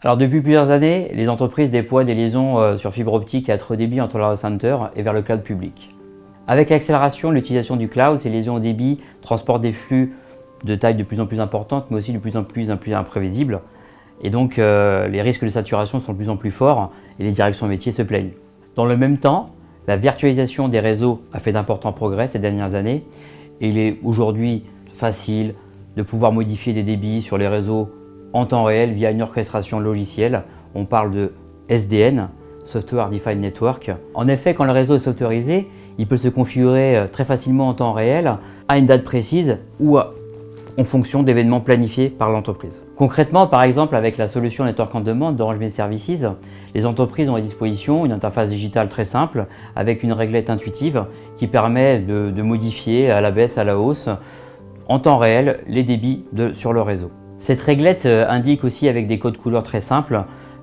Alors depuis plusieurs années, les entreprises déploient des liaisons sur fibre optique à très haut débit entre leur data center et vers le cloud public. Avec l'accélération de l'utilisation du cloud, ces liaisons haut débit transportent des flux de taille de plus en plus importante, mais aussi de plus en plus imprévisibles. Et donc les risques de saturation sont de plus en plus forts et les directions métiers se plaignent. Dans le même temps, la virtualisation des réseaux a fait d'importants progrès ces dernières années et il est aujourd'hui facile de pouvoir modifier des débits sur les réseaux en temps réel via une orchestration logicielle. On parle de SDN, Software Defined Network. En effet, quand le réseau est softwarisé, il peut se configurer très facilement en temps réel à une date précise ou en fonction d'événements planifiés par l'entreprise. Concrètement, par exemple, avec la solution Network on Demand d'Orange Business Services, les entreprises ont à disposition une interface digitale très simple avec une réglette intuitive qui permet de modifier à la baisse, à la hausse, en temps réel, les débits sur le réseau. Cette réglette indique aussi avec des codes couleurs très simples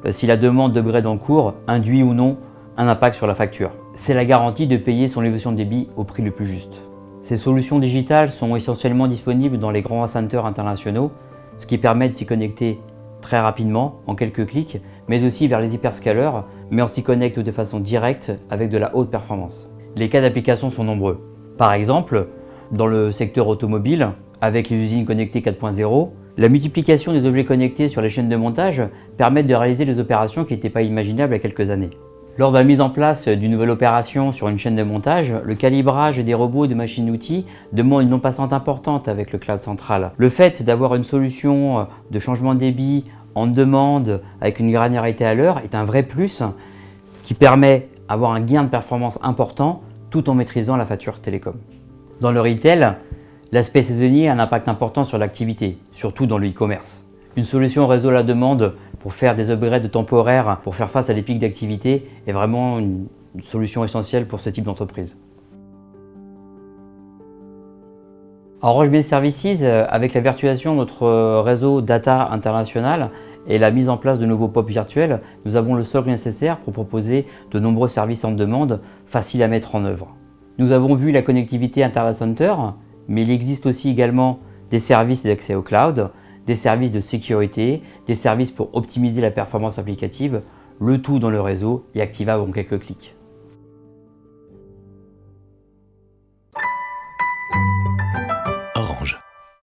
si la demande d'upgrade en cours induit ou non un impact sur la facture. C'est la garantie de payer son évolution de débit au prix le plus juste. Ces solutions digitales sont essentiellement disponibles dans les grands centers internationaux, ce qui permet de s'y connecter très rapidement, en quelques clics, mais aussi vers les hyperscalers, mais on s'y connecte de façon directe avec de la haute performance. Les cas d'application sont nombreux. Par exemple, dans le secteur automobile, avec les usines connectées 4.0, la multiplication des objets connectés sur les chaînes de montage permet de réaliser des opérations qui n'étaient pas imaginables il y a quelques années. Lors de la mise en place d'une nouvelle opération sur une chaîne de montage, le calibrage des robots et des machines-outils demande une non passante importante avec le cloud central. Le fait d'avoir une solution de changement de débit en demande avec une granularité à l'heure est un vrai plus qui permet d'avoir un gain de performance important tout en maîtrisant la facture télécom. Dans le retail, l'aspect saisonnier a un impact important sur l'activité, surtout dans le e-commerce. Une solution réseau à la demande pour faire des upgrades temporaires, pour faire face à des pics d'activité, est vraiment une solution essentielle pour ce type d'entreprise. Orange Business Services, avec la virtualisation de notre réseau data international et la mise en place de nouveaux POP virtuels, nous avons le socle nécessaire pour proposer de nombreux services en demande faciles à mettre en œuvre. Nous avons vu la connectivité inter-data center, mais il existe aussi également des services d'accès au cloud, des services de sécurité, des services pour optimiser la performance applicative, le tout dans le réseau et activable en quelques clics.